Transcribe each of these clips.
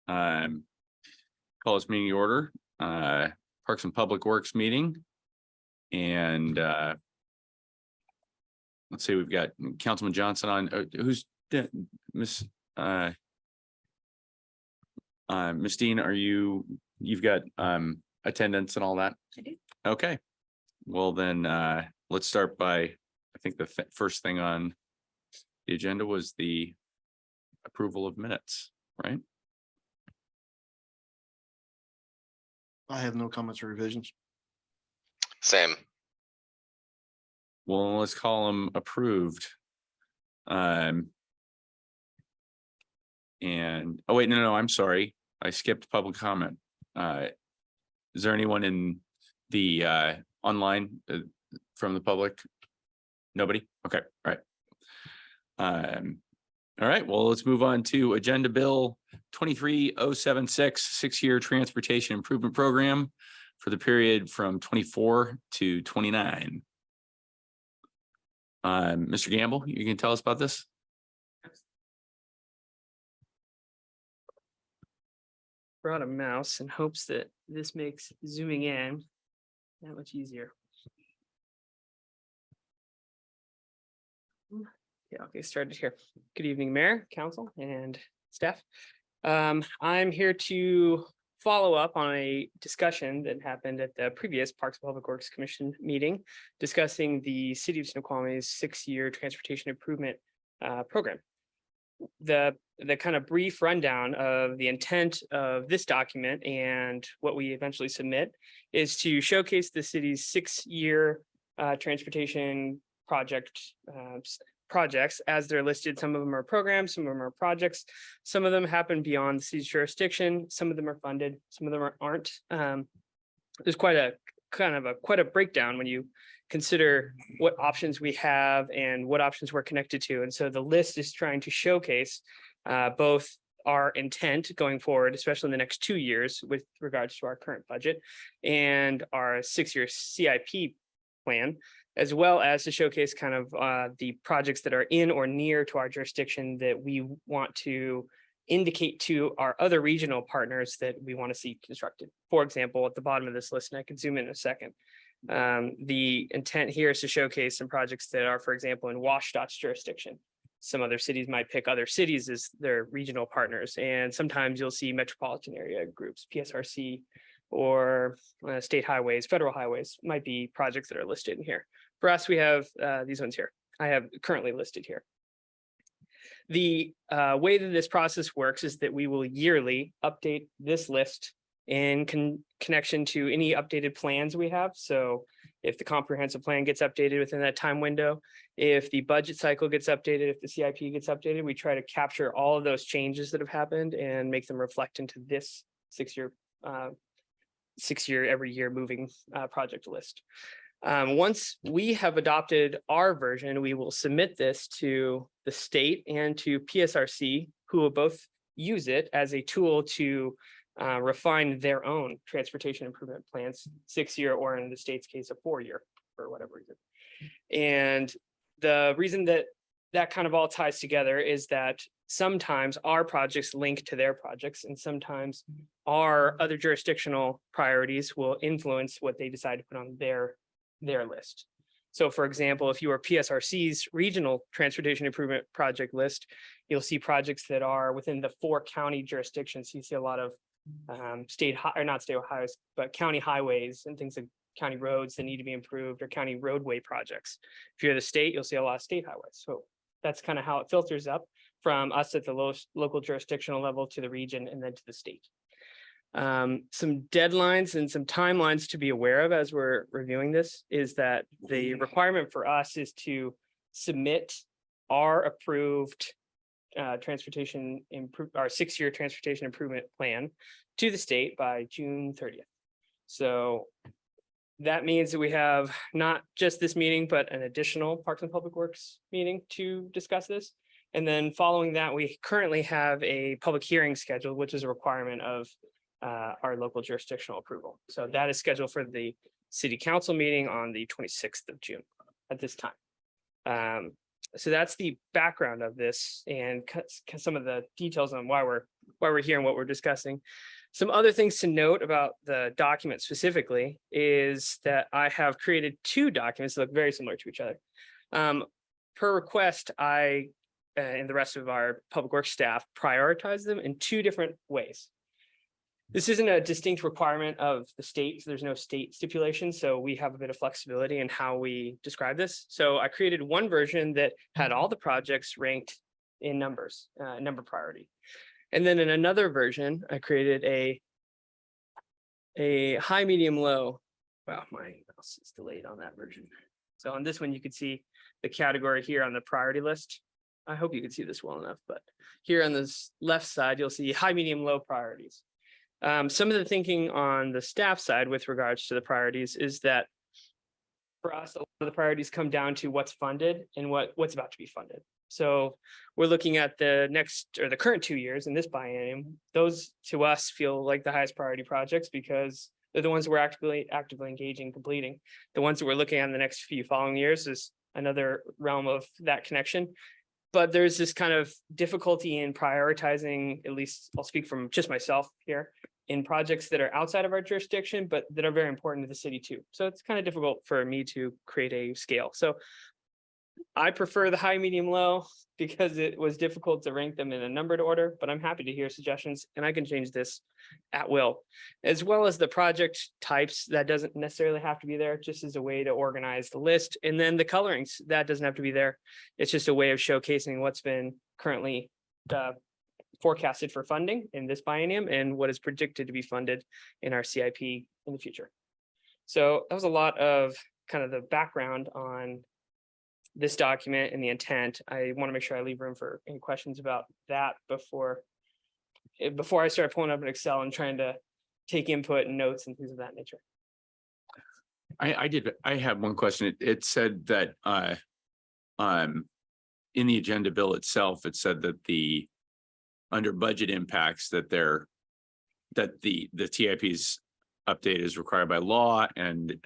Call this meeting to order. Parks and Public Works meeting. And let's see, we've got Councilman Johnson on. Who's Miss Miss Dean? You've got attendance and all that? I do. Okay. Well, then let's start by, I think the first thing on the agenda was the approval of minutes, right? I have no comments or revisions. Same. Well, let's call them approved. And oh wait, no, I'm sorry. I skipped public comment. Is there anyone in the online from the public? Nobody? Okay, all right. All right, well, let's move on to Agenda Bill 23076, 6-year transportation improvement program for the period from 24 to 29. Mr. Gamble, you can tell us about this? Brought a mouse in hopes that this makes zooming in that much easier. Yeah, okay, started here. Good evening, Mayor, Council, and staff. I'm here to follow up on a discussion that happened at the previous Parks and Public Works Commission meeting, discussing the City of Snoqualmie's 6-year transportation improvement program. The kind of brief rundown of the intent of this document and what we eventually submit is to showcase the city's 6-year transportation projects as they're listed. Some of them are programs, some of them are projects, some of them happen beyond the city's jurisdiction, some of them are funded, some of them aren't. There's quite a breakdown when you consider what options we have and what options we're connected to. And so the list is trying to showcase both our intent going forward, especially in the next 2 years with regards to our current budget and our 6-year CIP plan, as well as to showcase kind of the projects that are in or near to our jurisdiction that we want to indicate to our other regional partners that we want to see constructed. For example, at the bottom of this list, and I can zoom in a second, the intent here is to showcase some projects that are, for example, in WashDOT's jurisdiction. Some other cities might pick other cities as their regional partners, and sometimes you'll see metropolitan area groups, PSRC, or state highways, federal highways might be projects that are listed in here. For us, we have these ones here. I have currently listed here. The way that this process works is that we will yearly update this list in connection to any updated plans we have. So if the comprehensive plan gets updated within that time window, if the budget cycle gets updated, if the CIP gets updated, we try to capture all of those changes that have happened and make them reflect into this 6-year every year moving project list. Once we have adopted our version, we will submit this to the state and to PSRC, who will both use it as a tool to refine their own transportation improvement plans, 6-year, or in the state's case, a 4-year, for whatever reason. And the reason that that kind of all ties together is that sometimes our projects link to their projects, and sometimes our other jurisdictional priorities will influence what they decide to put on their list. So for example, if you are PSRC's regional transportation improvement project list, you'll see projects that are within the 4 county jurisdictions. You see a lot of not state highways, but county highways and things like county roads that need to be improved, or county roadway projects. If you're the state, you'll see a lot of state highways. So that's kind of how it filters up from us at the lowest local jurisdictional level to the region and then to the state. Some deadlines and some timelines to be aware of as we're reviewing this is that the requirement for us is to submit our approved our 6-year transportation improvement plan to the state by June 30th. So that means that we have not just this meeting, but an additional Parks and Public Works meeting to discuss this. And then following that, we currently have a public hearing scheduled, which is a requirement of our local jurisdictional approval. So that is scheduled for the city council meeting on the 26th of June at this time. So that's the background of this and some of the details on why we're here and what we're discussing. Some other things to note about the document specifically is that I have created two documents that look very similar to each other. Per request, I and the rest of our public works staff prioritize them in two different ways. This isn't a distinct requirement of the state, so there's no state stipulation, so we have a bit of flexibility in how we describe this. So I created one version that had all the projects ranked in numbers, number priority. And then in another version, I created a high, medium, low. Wow, my mouse is delayed on that version. So on this one, you could see the category here on the priority list. I hope you can see this well enough, but here on this left side, you'll see high, medium, low priorities. Some of the thinking on the staff side with regards to the priorities is that for us, a lot of the priorities come down to what's funded and what's about to be funded. So we're looking at the next or the current 2 years in this biennium. Those to us feel like the highest priority projects because they're the ones that we're actively engaging, completing. The ones that we're looking at in the next few following years is another realm of that connection. But there's this kind of difficulty in prioritizing, at least I'll speak from just myself here, in projects that are outside of our jurisdiction, but that are very important to the city too. So it's kind of difficult for me to create a scale. So I prefer the high, medium, low because it was difficult to rank them in a numbered order, but I'm happy to hear suggestions and I can change this at will, as well as the project types. That doesn't necessarily have to be there, just as a way to organize the list. And then the colorings, that doesn't have to be there. It's just a way of showcasing what's been currently forecasted for funding in this biennium and what is predicted to be funded in our CIP in the future. So that was a lot of kind of the background on this document and the intent. I want to make sure I leave room for any questions about that before I start pulling up an Excel and trying to take input and notes and things of that nature. I have one question. It said that in the agenda bill itself, it said that the under budget impacts that the TIP's update is required by law, and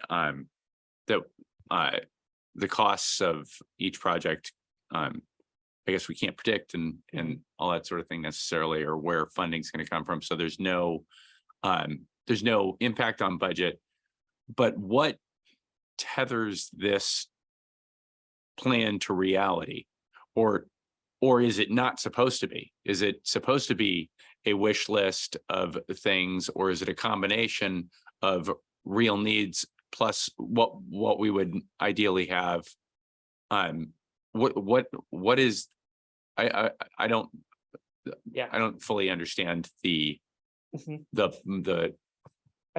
that the costs of each project, I guess we can't predict and all that sort of thing necessarily, or where funding is going to come from. So there's no impact on budget. But what tethers this plan to reality, or is it not supposed to be? Is it supposed to be a wish list of things, or is it a combination of real needs plus what we would ideally have? What is, I don't fully understand the I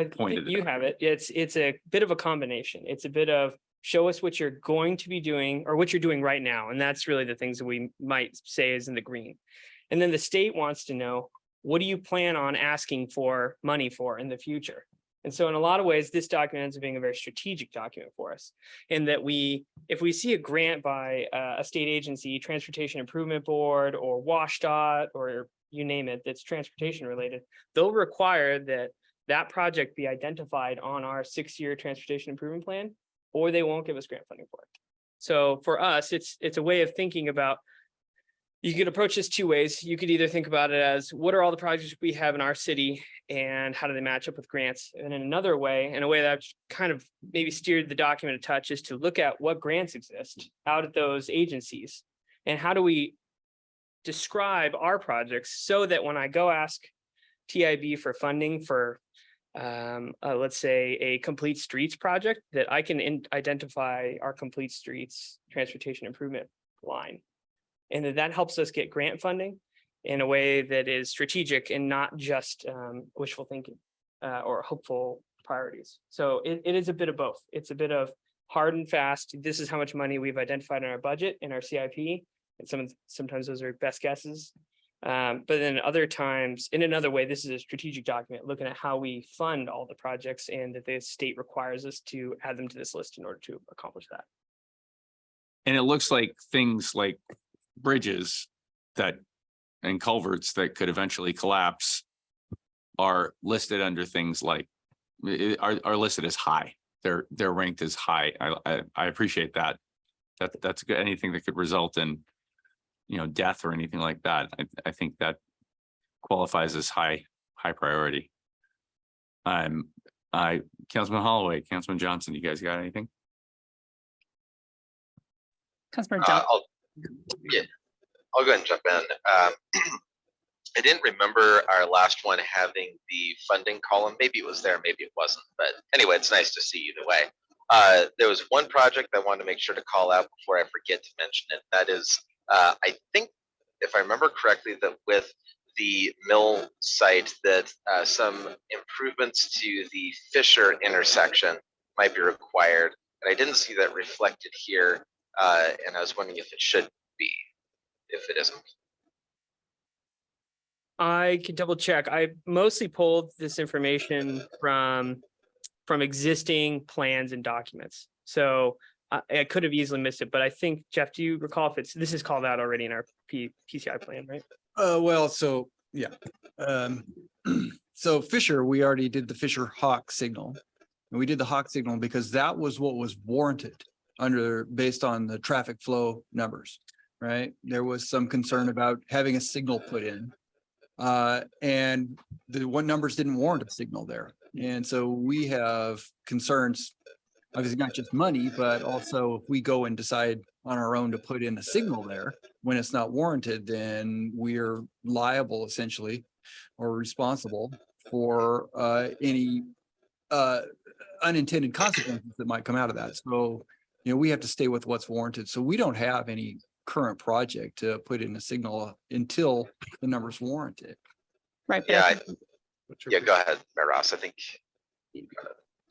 point think of you it. have it. It's a bit of a combination. It's a bit of show us what you're going to be doing or what you're doing right now. And that's really the things that we might say is in the green. And then the state wants to know, what do you plan on asking for money for in the future? And so in a lot of ways, this document ends up being a very strategic document for us, in that if we see a grant by a state agency, Transportation Improvement Board or WashDOT, or you name it, that's transportation related, they'll require that project be identified on our 6-year transportation improvement plan, or they won't give us grant funding for it. So for us, it's a way of thinking about, you could approach this two ways. You could either think about it as, what are all the projects we have in our city and how do they match up with grants? And in another way, in a way that I've kind of maybe steered the document a touch, is to look at what grants exist out at those agencies and how do we describe our projects so that when I go ask TIB for funding for let's say a complete streets project, that I can identify our complete streets transportation improvement line, and that helps us get grant funding in a way that is strategic and not just wishful thinking or hopeful priorities. So it is a bit of both. It's a bit of hard and fast. This is how much money we've identified in our budget, in our CIP, and sometimes those are best guesses. But then other times, in another way, this is a strategic document looking at how we fund all the projects and that the state requires us to add them to this list in order to accomplish that. And it looks like things like bridges and culverts that could eventually collapse are listed under things like, are listed as high. They're ranked as high. I appreciate that that's good. Anything that could result in, death or anything like that. I think that qualifies as high priority. Councilman Holloway, Councilman Johnson, you guys got anything? Councilman Johnson. I'll go ahead and jump in. I didn't remember our last one having the funding column. Maybe it was there, maybe it wasn't. But anyway, it's nice to see either way. There was one project I wanted to make sure to call out before I forget to mention it. That is, I think, if I remember correctly, that with the mill site, that some improvements to the Fisher intersection might be required. And I didn't see that reflected here. And I was wondering if it should be, if it isn't. I can double check. I mostly pulled this information from existing plans and documents. So I could have easily missed it, but I think, Jeff, do you recall if this is called out already in our PCI plan, right? Well, so yeah. So Fisher, we already did the Fisher Hawk signal. And we did the Hawk signal because that was what was warranted based on the traffic flow numbers, right? There was some concern about having a signal put in. And the one numbers didn't warrant a signal there. And so we have concerns, obviously not just money, but also if we go and decide on our own to put in a signal there when it's not warranted, then we're liable essentially or responsible for any unintended consequences that might come out of that. So, we have to stay with what's warranted. So we don't have any current project to put in a signal until the numbers warrant it. Right. But Yeah, go ahead, Mayor Ross. I think.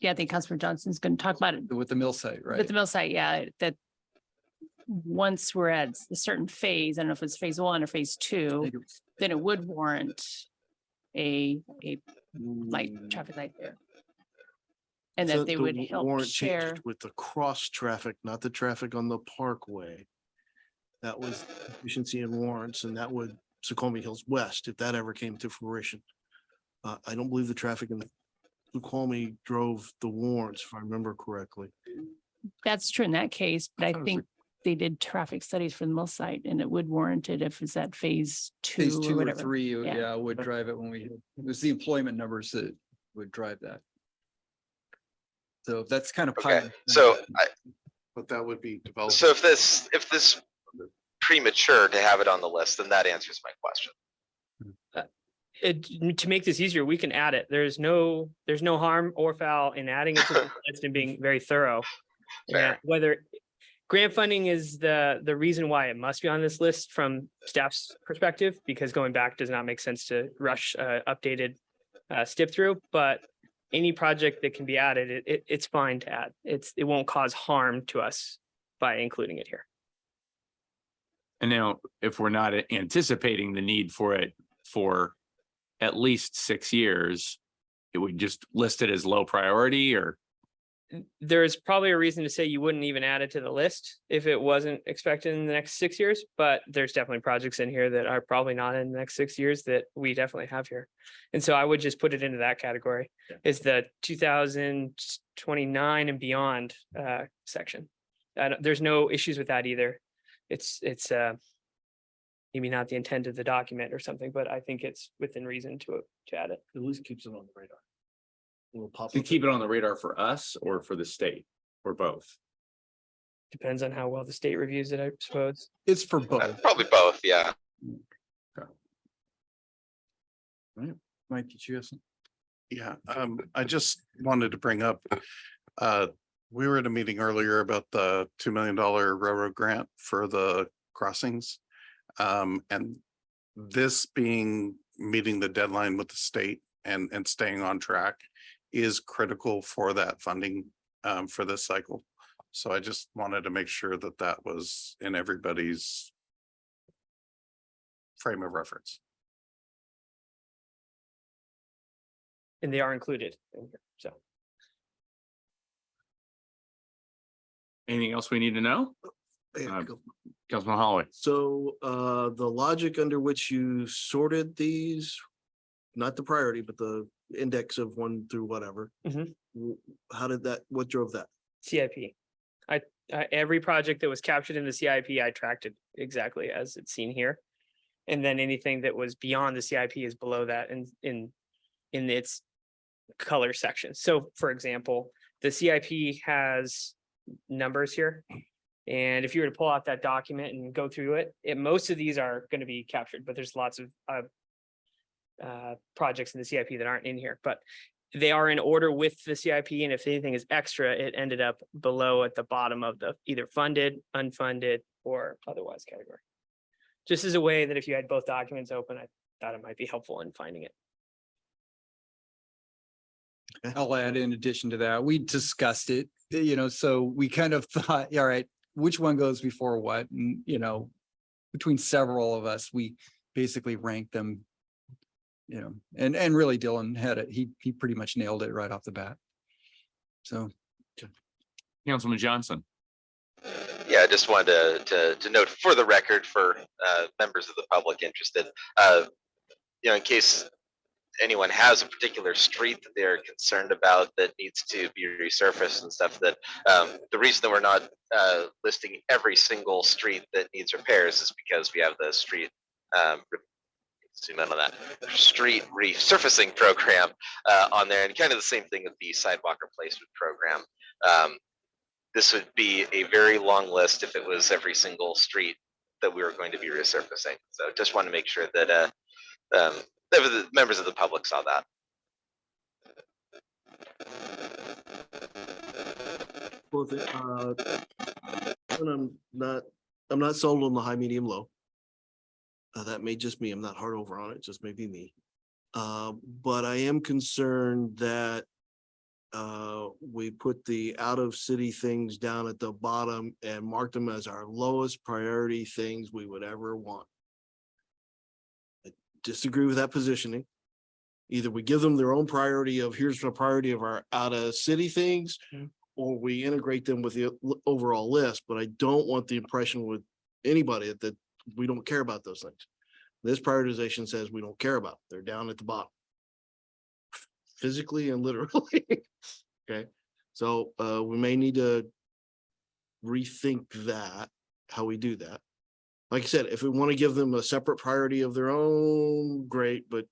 I think Councilman Johnson's going to talk about it With the mill site, right? with the mill site. Yeah, that once we're at a certain phase, I don't know if it's phase 1 or phase 2, then it would warrant a traffic light there. And that they would help warrant share. changed with the cross traffic, not the traffic on the parkway. That was efficiency and warrants, and that would Snoqualmie Hills West, if that ever came to fruition. I don't believe the traffic in Snoqualmie drove the warrants, if I remember correctly. That's true in that case, but I think they did traffic studies for the mill site and it would warrant it if it's at phase 2 Phase or 2 or whatever. 3, Yeah. yeah, would drive it it was the employment numbers that would drive that. So that's kind of. Okay, so But that would be developed. So if this premature to have it on the list, then that answers my question. To make this easier, we can add it. There's no harm or foul in adding it to the list and being very thorough. Fair. Whether grant funding is the reason why it must be on this list from staff's perspective, because going back does not make sense to rush updated stip through, but any project that can be added, it's fine to add. It won't cause harm to us by including it here. And now, if we're not anticipating the need for it for at least 6 years, it would just list it as low priority, or? There's probably a reason to say you wouldn't even add it to the list if it wasn't expected in the next 6 years, but there's definitely projects in here that are probably not in the next 6 years that we definitely have here. And so I would just put it into that category. Is the 2029 and beyond section. There's no issues with that either. It's maybe not the intent of the document or something, but I think it's within reason to add it. At least keeps it on the radar. We'll pop To up. keep it on the radar for us or for the state or both? Depends on how well the state reviews it, I suppose. It's for both. Probably both, yeah. Mike, did you have some? Yeah, I just wanted to bring up, we were at a meeting earlier about the $2 million railroad grant for the crossings. And this meeting the deadline with the state and staying on track is critical for that funding for this cycle. So I just wanted to make sure that that was in everybody's frame of reference. And they are included in here, so. Anything else we need to know? Yeah, Councilman Holloway. So the logic under which you sorted these, not the priority, but the index of 1 through whatever. Mhm. How did that, what drove that? CIP. Every project that was captured in the CIP, I tracked it exactly as it's seen here. And then anything that was beyond the CIP is below that in its color section. So for example, the CIP has numbers here. And if you were to pull out that document and go through it, most of these are going to be captured, but there's lots of projects in the CIP that aren't in here, but they are in order with the CIP. And if anything is extra, it ended up below at the bottom of the either funded, unfunded, or otherwise category. Just as a way that if you had both documents open, I thought it might be helpful in finding it. I'll add in addition to that, we discussed it, so we kind of thought, all right, which one goes before what? And, between several of us, we basically ranked them, and really Dylan had it. He pretty much nailed it right off the bat. So. Councilman Johnson. Yeah, I just wanted to note for the record for members of the public interested, in case anyone has a particular street that they're concerned about that needs to be resurfaced and stuff, that the reason that we're not listing every single street that needs repairs is because we have the street zoom in on that street resurfacing program on there, and kind of the same thing with the sidewalk replacement program. This would be a very long list if it was every single street that we were going to be resurfacing. So just want to make sure that the members of the public saw that. Well, and I'm not sold on the high, medium, low. That may just me. I'm not hard over on it. Just maybe me. But I am concerned that we put the out of city things down at the bottom and mark them as our lowest priority things we would ever want. I disagree with that positioning. Either we give them their own priority of here's the priority of our out of city things, or we integrate them with the overall list. But I don't want the impression with anybody that we don't care about those things. This prioritization says we don't care about them. They're down at the bottom. Physically and literally. Okay. So we may need to rethink that, how we do that. Like I said, if we want to give them a separate priority of their own, great, but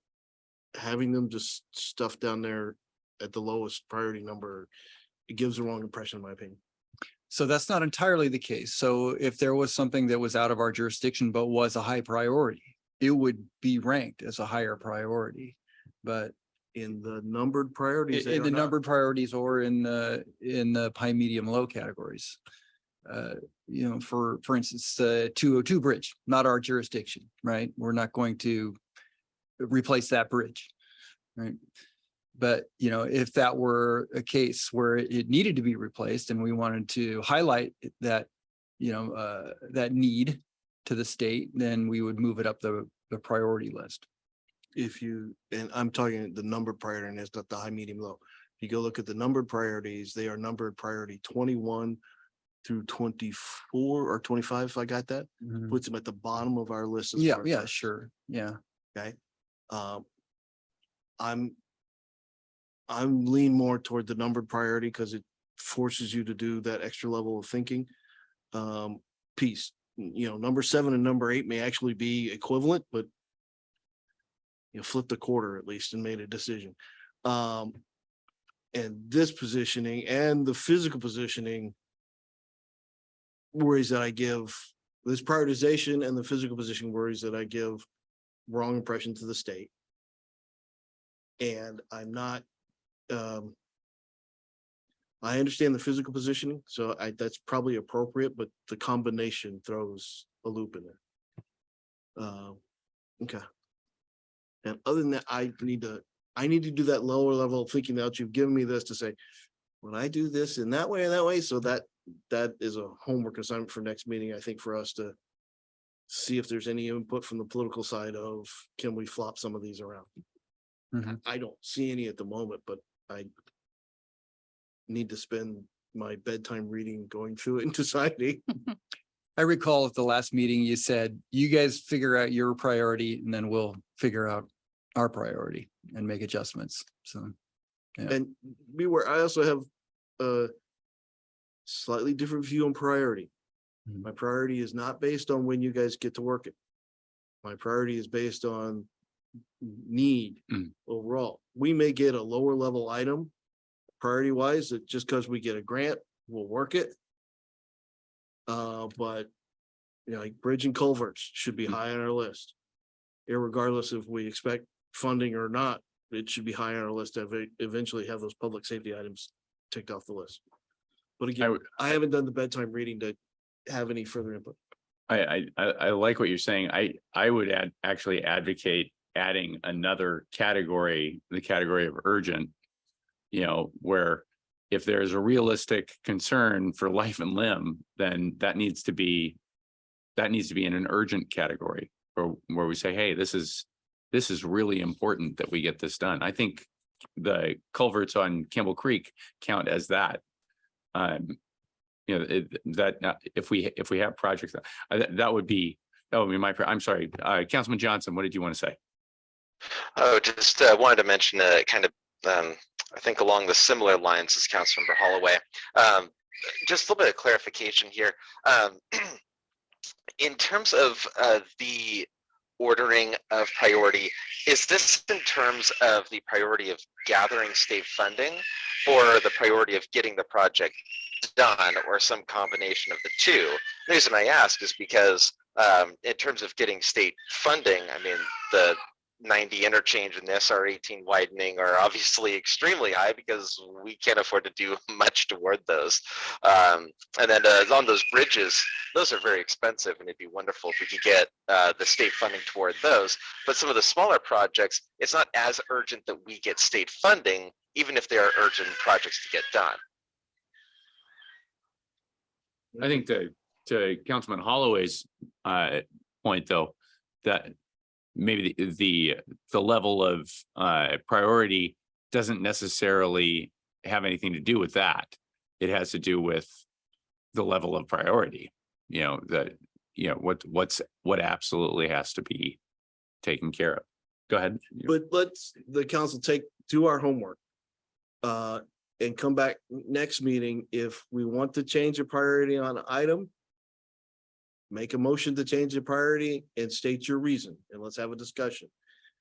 having them just stuff down there at the lowest priority number, it gives the wrong impression, in my opinion. So that's not entirely the case. So if there was something that was out of our jurisdiction, but was a high priority, it would be ranked as a higher priority. But In the numbered priorities. they in are the not. numbered priorities or in the high, medium, low categories. For instance, the 202 bridge, not our jurisdiction, right? We're not going to replace that bridge, right? But, if that were a case where it needed to be replaced and we wanted to highlight that, that need to the state, then we would move it up the priority list. And I'm talking the numbered priority, and it's not the high, medium, low. If you go look at the numbered priorities, they are numbered priority 21 through 24 or 25, if I got that, puts them at the bottom of our list. as far as Yeah, our- sure. Yeah. Okay. I'm lean more toward the numbered priority because it forces you to do that extra level of thinking piece. Number 7 and number 8 may actually be equivalent, but flipped a quarter at least and made a decision. And this positioning and the physical positioning worries that I give, this prioritization and the physical position worries that I give wrong impression to the state. And I'm not, I understand the physical positioning, so that's probably appropriate, but the combination throws a loop in there. Okay. And other than that, I need to do that lower level of thinking that you've given me this to say, when I do this in that way and that way, so that is a homework assignment for next meeting, I think, for us to see if there's any input from the political side of, can we flop some of these around? I don't see any at the moment, but I need to spend my bedtime reading, going through it and deciding. I recall at the last meeting, you said, you guys figure out your priority and then we'll figure out our priority and make adjustments. So. Yeah. And I also have Slightly different view on priority. Mhm. My priority is not based on when you guys get to work it. My priority is based on need Mm. overall. We may get a lower level item priority wise, that just because we get a grant, we'll work it. But you know, like bridge and culverts should be high on our list. Irregardless if we expect funding or not, it should be high on our list to eventually have those public safety items ticked off the list. But again, would- I haven't done the bedtime reading to have any further input. I like what you're saying. I would actually advocate adding another category, the category of urgent. You know, where if there's a realistic concern for life and limb, then that needs to be in an urgent category, or where we say, hey, this is really important that we get this done. I think the culverts on Campbell Creek count as that. You know, if we have projects, that would be my, I'm sorry, Councilman Johnson, what did you want to say? Oh, just wanted to mention kind of, I think along the similar lines as Councilmember Holloway. Just a little bit of clarification here. In terms of the ordering of priority, is this in terms of the priority of gathering state funding or the priority of getting the project done, or some combination of the two? The reason I ask is because in terms of getting state funding, I mean, the 90 interchange and the SR 18 widening are obviously extremely high because we can't afford to do much toward those. And then on those bridges, those are very expensive, and it'd be wonderful if we could get the state funding toward those. But some of the smaller projects, it's not as urgent that we get state funding, even if they are urgent projects to get done. I think to Councilman Holloway's point, though, that maybe the level of priority doesn't necessarily have anything to do with that. It has to do with the level of priority. You know, that, you know, what absolutely has to be taken care of. Go ahead. But let's the council do our homework. And come back next meeting if we want to change a priority on an item. Make a motion to change the priority and state your reason, and let's have a discussion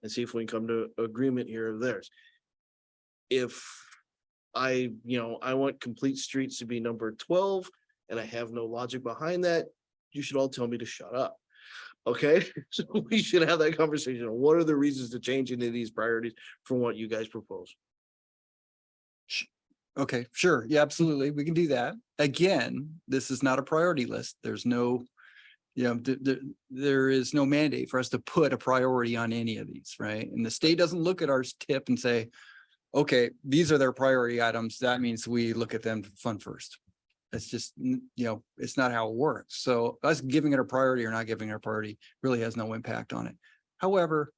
and see if we can come to agreement here or theirs. If I want complete streets to be number 12 and I have no logic behind that, you should all tell me to shut up. Okay, so we should have that conversation. What are the reasons to change any of these priorities from what you guys propose? Okay, sure. Yeah, absolutely. We can do that. Again, this is not a priority list. There's no, there is no mandate for us to put a priority on any of these, right? And the state doesn't look at our tip and say, okay, these are their priority items. That means we look at them to fund first. That's just, it's not how it works. So us giving it a priority or not giving it a priority really has no impact on it. However,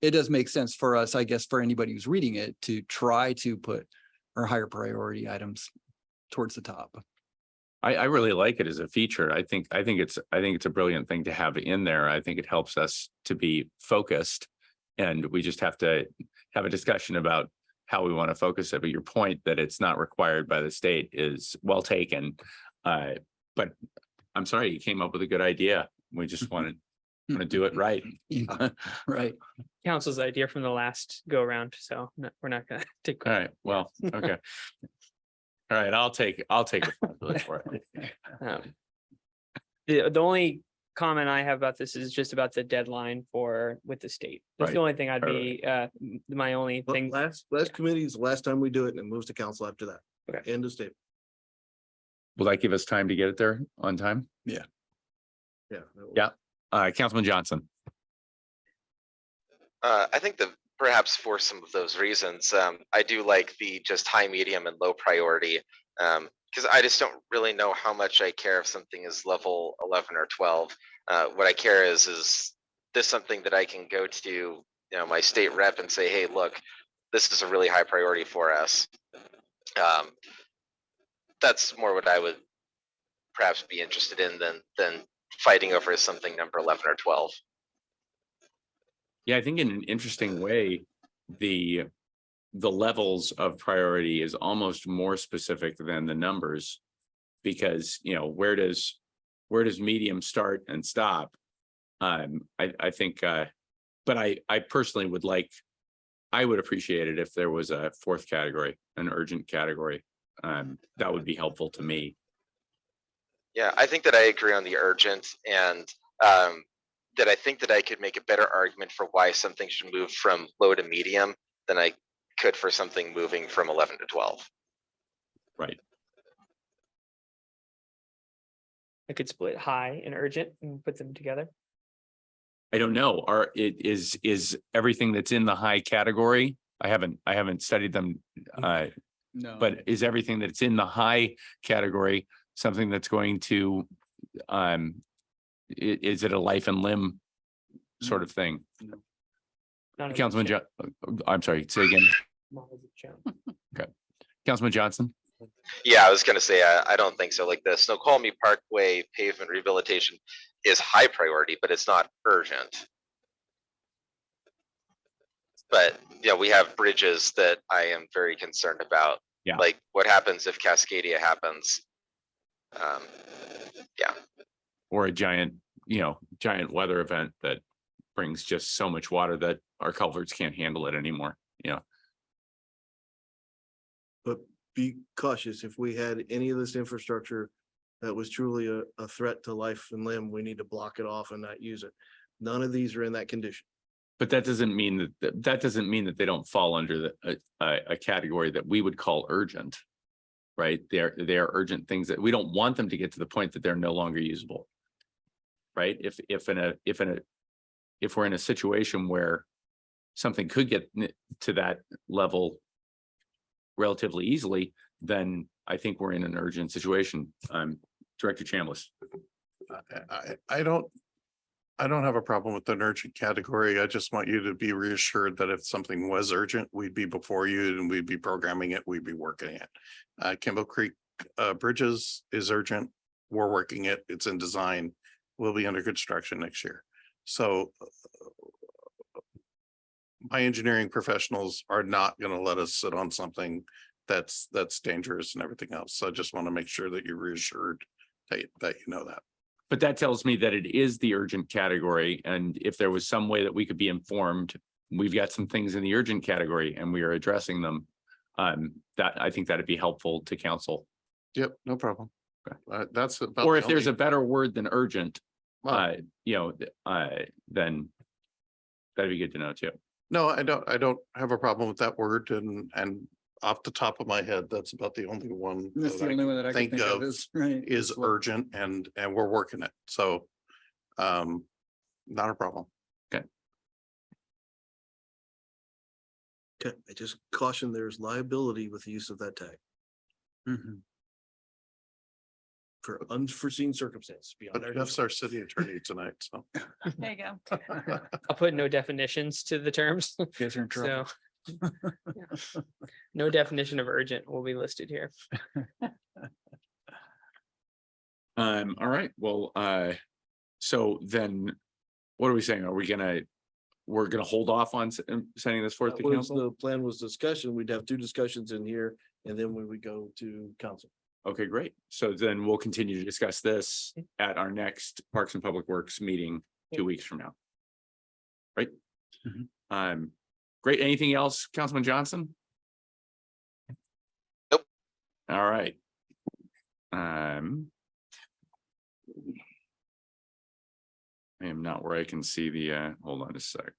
it does make sense for us, I guess, for anybody who's reading it to try to put our higher priority items towards the top. I really like it as a feature. I think it's a brilliant thing to have in there. I think it helps us to be focused, and we just have to have a discussion about how we want to focus it. But your point that it's not required by the state is well taken. But I'm sorry, you came up with a good idea. We just want to do it right. Yeah, right. Council's idea from the last go around, so we're not gonna take. All right. Well, okay. All right. I'll take responsibility for it. The only comment I have about this is just about the deadline with the state. That's Right. the only thing I'd be, my only thing. Last committee is the last time we do it, and it moves to council after that. Okay. End of statement. Will that give us time to get it there on time? Yeah. Yeah. Councilman Johnson. I think that perhaps for some of those reasons, I do like the just high, medium, and low priority, because I just don't really know how much I care if something is level 11 or 12. What I care is this something that I can go to, my state rep and say, hey, look, this is a really high priority for us. That's more what I would perhaps be interested in than fighting over something number 11 or 12. Yeah, I think in an interesting way, the levels of priority is almost more specific than the numbers. because, you know, where does medium start and stop? I think, but I personally would like, I would appreciate it if there was a fourth category, an urgent category. That would be helpful to me. Yeah, I think that I agree on the urgent, and that I think that I could make a better argument for why something should move from low to medium than I could for something moving from 11 to 12. Right. I could split high and urgent and put them together. I don't know. Is everything that's in the high category? I haven't studied them, No. but is everything that's in the high category something that's going to, is it a life and limb sort of thing? Not as a Councilman champ- I'm sorry, say again. not as a champ. Councilman Johnson? Yeah, I was going to say, I don't think so. Like the Snoqualmie Parkway pavement rehabilitation is high priority, but it's not urgent. But yeah, we have bridges that I am very concerned about. Yeah. Like what happens if Cascadia happens? Yeah. Or a giant weather event that brings just so much water that our culverts can't handle it anymore, you know? But be cautious. If we had any of this infrastructure that was truly a threat to life and limb, we need to block it off and not use it. None of these are in that condition. But that doesn't mean that they don't fall under a category that we would call urgent, right? They are urgent things that we don't want them to get to the point that they're no longer usable, right? If we're in a situation where something could get to that level relatively easily, then I think we're in an urgent situation. Director Chambliss. I don't have a problem with an urgent category. I just want you to be reassured that if something was urgent, we'd be before you and we'd be programming it, we'd be working it. Kimball Creek Bridges is urgent. We're working it. It's in design. We'll be under construction next year. So my engineering professionals are not going to let us sit on something that's dangerous and everything else. So I just want to make sure that you're reassured that you know that. But that tells me that it is the urgent category. And if there was some way that we could be informed, we've got some things in the urgent category and we are addressing them. That I think that'd be helpful to council. Yep, no problem. That's about. Or the if there's a only- better word than urgent, Well, then that'd be good to know too. no, I don't have a problem with that word and off the top of my head, that's about the only one. That's that the I only one that I can think think of of is, right. is that's what- urgent and we're working it. So not a problem. Okay, I just caution there's liability with the use of that tag Mhm. for unforeseen circumstances beyond But our. Jeff's our city attorney tonight, so. There you go. I'll put no definitions to the terms. You guys are in trouble. So yeah. No definition of urgent will be listed here. All right, well, so then what are we saying? We're gonna hold off on sending this forth to That was council? The plan was discussion. We'd have two discussions in here and then we would go to council. Okay, great. So then we'll continue to discuss this at our next Parks and Public Works meeting 2 weeks from now. Right? Mhm. Great. Anything else, Councilman Johnson? Nope. All right. I am not where I can see the, hold on a sec.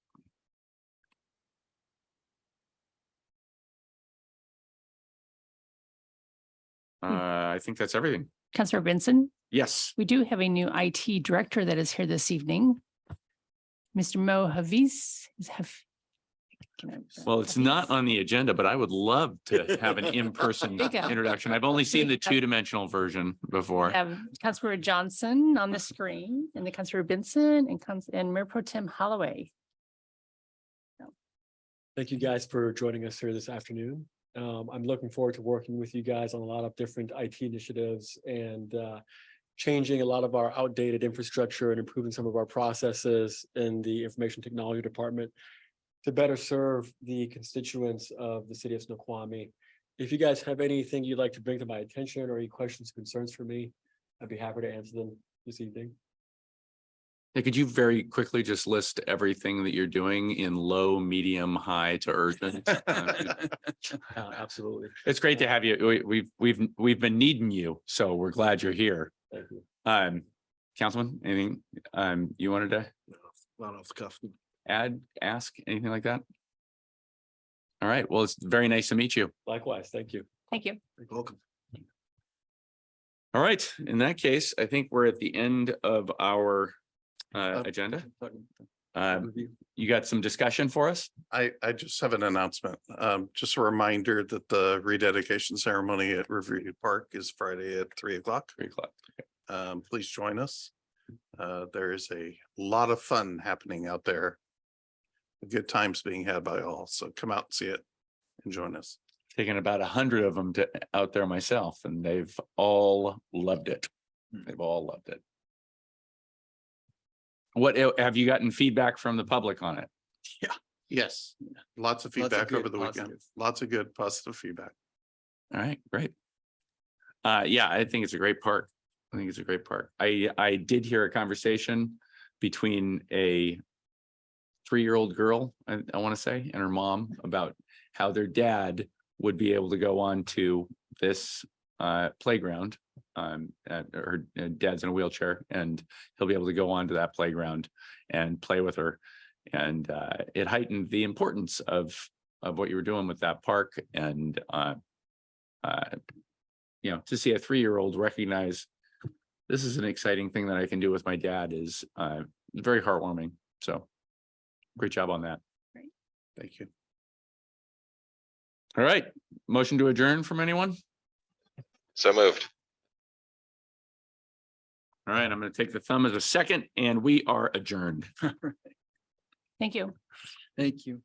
I think that's everything. Councilor Benson, Yes. we do have a new IT director that is here this evening. Mr. Mo Hafiz. Well, it's not on the agenda, but I would love to have an in-person There you go. introduction. I've only seen the two-dimensional version before. Have Councilor Johnson on the screen and the Councilor Benson and Mayor Pro Tem Holloway. Thank you guys for joining us here this afternoon. I'm looking forward to working with you guys on a lot of different IT initiatives and changing a lot of our outdated infrastructure and improving some of our processes in the information technology department to better serve the constituents of the city of Snoqualmie. if you guys have anything you'd like to bring to my attention or any questions, concerns for me, I'd be happy to answer them this evening. Hey, could you very quickly just list everything that you're doing in low, medium, high to urgent? Absolutely. It's great to have you. We've been needing you, so we're glad you're here. Thank you. Councilman, anything you wanted to Not off the cuff. add, ask, anything like that? All right, well, it's very nice to meet you. Likewise, thank you. Thank you. You're welcome. All right, in that case, I think we're at the end of our agenda. You got some discussion for us? I just have an announcement. Just a reminder that the rededication ceremony at Riverview Park is Friday at 3:00. 3:00. Please join us. There is a lot of fun happening out there. Good times being had by all. So come out and see it and join us. Taken about 100 of them out there myself, and they've all loved it. They've all loved it. What have you gotten feedback from the public on it? Yes, lots of Lots of feedback good over the weekend. positive. Lots of good positive feedback. All right, great. Yeah, I think it's a great park. I think it's a great park. I did hear a conversation between a 3-year-old girl, I want to say, and her mom about how their dad would be able to go on to this playground. Her dad's in a wheelchair, and he'll be able to go on to that playground and play with her. And it heightened the importance of what you were doing with that park. And to see a 3-year-old recognize this is an exciting thing that I can do with my dad is very heartwarming. So great job on that. Thank you. All right, motion to adjourn from anyone? So moved. All right, I'm going to take the thumb as a second, and we are adjourned. Thank you. Thank you.